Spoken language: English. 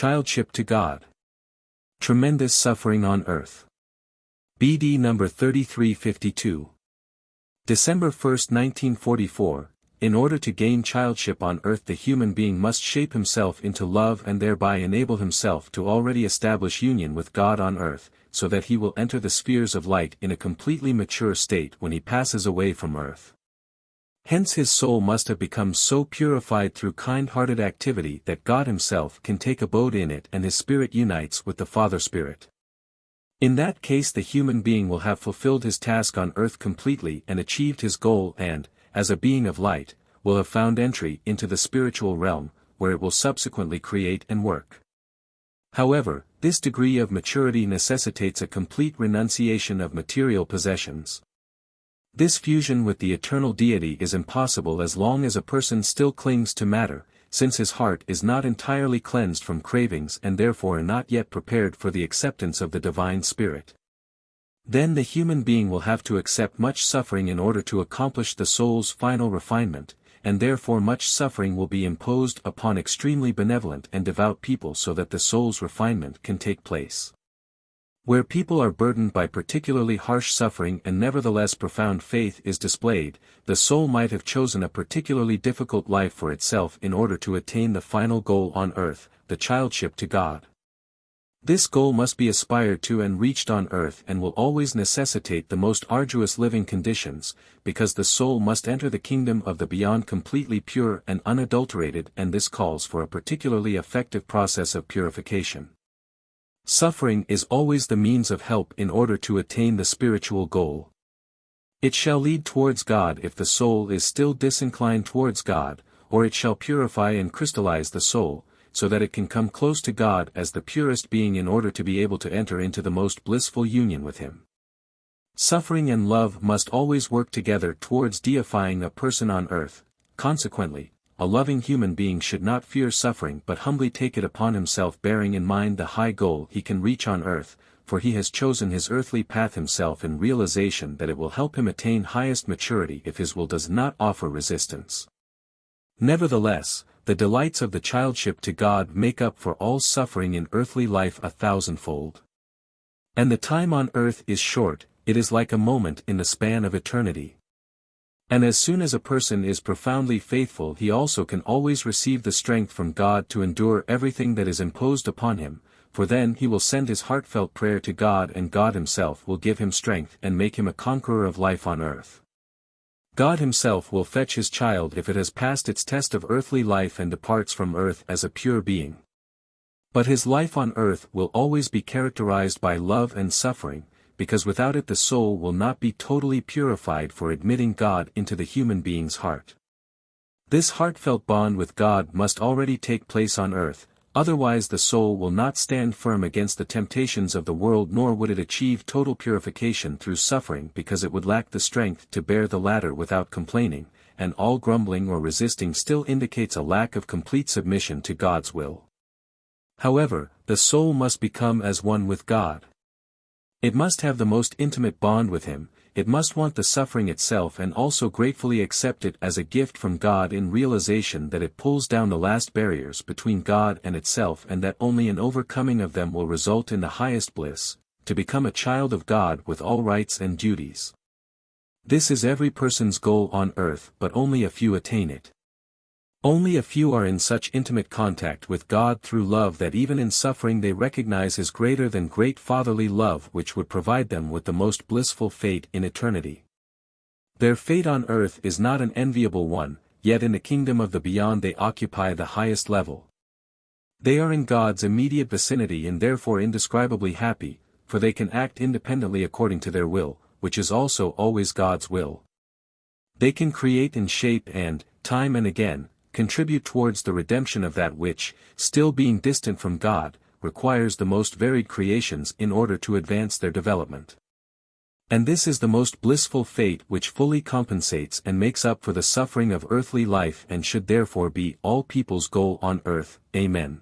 Childship to God. Tremendous suffering on earth. BD number 3352. December 1, 1944, in order to gain childship on earth the human being must shape himself into love and thereby enable himself to already establish union with God on earth, so that he will enter the spheres of light in a completely mature state when he passes away from earth. Hence his soul must have become so purified through kind-hearted activity that God himself can take abode in it and his spirit unites with the Father Spirit. In that case the human being will have fulfilled his task on earth completely and achieved his goal and, as a being of light, will have found entry into the spiritual realm, where it will subsequently create and work. However, this degree of maturity necessitates a complete renunciation of material possessions. This fusion with the eternal deity is impossible as long as a person still clings to matter, since his heart is not entirely cleansed from cravings and therefore not yet prepared for the acceptance of the divine spirit. Then the human being will have to accept much suffering in order to accomplish the soul's final refinement, and therefore much suffering will be imposed upon extremely benevolent and devout people so that the soul's refinement can take place. Where people are burdened by particularly harsh suffering and nevertheless profound faith is displayed, the soul might have chosen a particularly difficult life for itself in order to attain the final goal on earth, the childship to God. This goal must be aspired to and reached on earth and will always necessitate the most arduous living conditions, because the soul must enter the kingdom of the beyond completely pure and unadulterated, and this calls for a particularly effective process of purification. Suffering is always the means of help in order to attain the spiritual goal. It shall lead towards God if the soul is still disinclined towards God, or it shall purify and crystallize the soul, so that it can come close to God as the purest being in order to be able to enter into the most blissful union with Him. Suffering and love must always work together towards deifying a person on earth. Consequently, a loving human being should not fear suffering but humbly take it upon himself, bearing in mind the high goal he can reach on earth, for he has chosen his earthly path himself in realization that it will help him attain highest maturity if his will does not offer resistance. Nevertheless, the delights of the childship to God make up for all suffering in earthly life 1,000-fold. And the time on earth is short, it is like a moment in the span of eternity. And as soon as a person is profoundly faithful he also can always receive the strength from God to endure everything that is imposed upon him, for then he will send his heartfelt prayer to God and God himself will give him strength and make him a conqueror of life on earth. God himself will fetch his child if it has passed its test of earthly life and departs from earth as a pure being. But his life on earth will always be characterized by love and suffering, because without it the soul will not be totally purified for admitting God into the human being's heart. This heartfelt bond with God must already take place on earth, otherwise the soul will not stand firm against the temptations of the world, nor would it achieve total purification through suffering, because it would lack the strength to bear the latter without complaining, and all grumbling or resisting still indicates a lack of complete submission to God's will. However, the soul must become as one with God. It must have the most intimate bond with Him, it must want the suffering itself and also gratefully accept it as a gift from God in realization that it pulls down the last barriers between God and itself and that only an overcoming of them will result in the highest bliss, to become a child of God with all rights and duties. This is every person's goal on earth, but only a few attain it. Only a few are in such intimate contact with God through love that even in suffering they recognize His greater than great fatherly love, which would provide them with the most blissful fate in eternity. Their fate on earth is not an enviable one, yet in the kingdom of the beyond they occupy the highest level. They are in God's immediate vicinity and therefore indescribably happy, for they can act independently according to their will, which is also always God's will. They can create and shape and, time and again, contribute towards the redemption of that which, still being distant from God, requires the most varied creations in order to advance their development. And this is the most blissful fate which fully compensates and makes up for the suffering of earthly life and should therefore be all people's goal on earth. Amen.